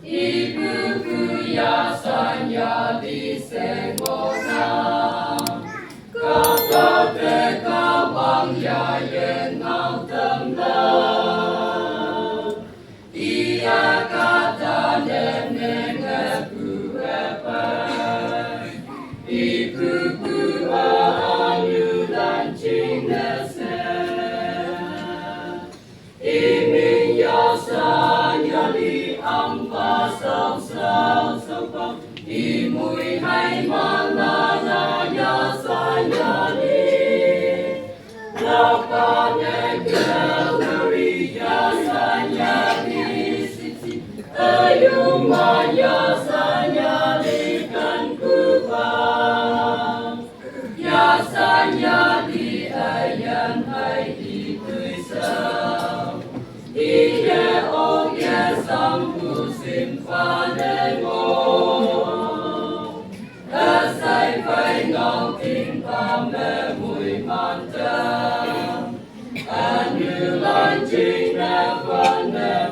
Ibuku yasan ya di sengona, kata teka bang ya yenau temla. Ia kata nene kuepa, ibuku anu dan cinese. Imin yasan ya li ampa sao sao sao pa, imui hai manana yasan ya li, lapa ne gallery yasan ya li sisi, ayuma yasan ya li kan kupang, yasan ya li ayan hai di tuisau. Ie o ie sampu simfane mo, asai fai ngau ting pa me mui mantang, anu lan jing ne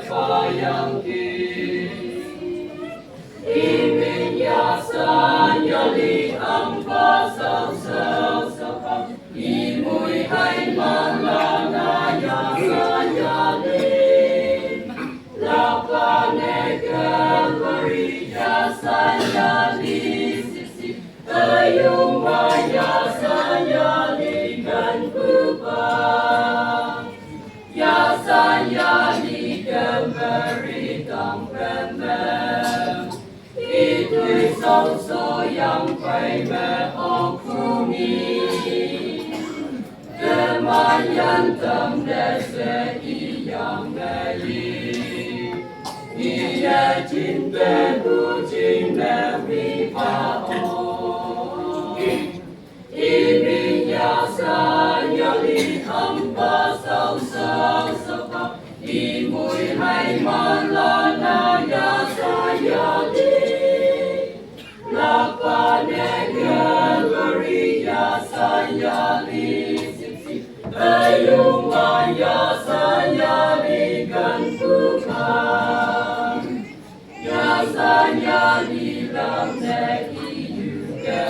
fa yang ki. Imin yasan yali ampa sao sao sao pa, imui hai manana yasan yali. Lapa negeri yasan yali sisi, ayuma yasan yali kan kupang, yasan yali kemberi tang pemem, itu so yang pai me okuni, teman tem dese yang mei. Ia cinta ku cinta viva o, imin yasan yali ampa sao sao sao pa, imui hai malana yasan yali, lapa negeri yasan yali sisi, ayuma yasan yali kan kupang. Yasan di dalam negeri juga,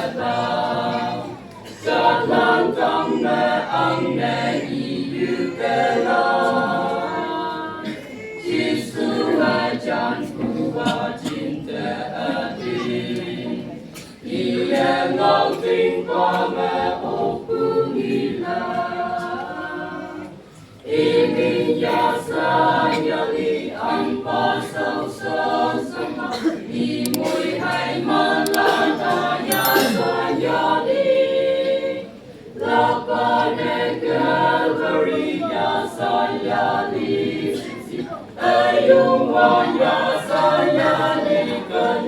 jalan tangga ang negeri juga. Yesus ajan kuat cinta hati, ia ngau tingpa me okungila. Imin yasan yali ampa sao sao sama, imui hai malana yasan yali, lapa negeri yasan yali sisi, ayuma yasan yali kan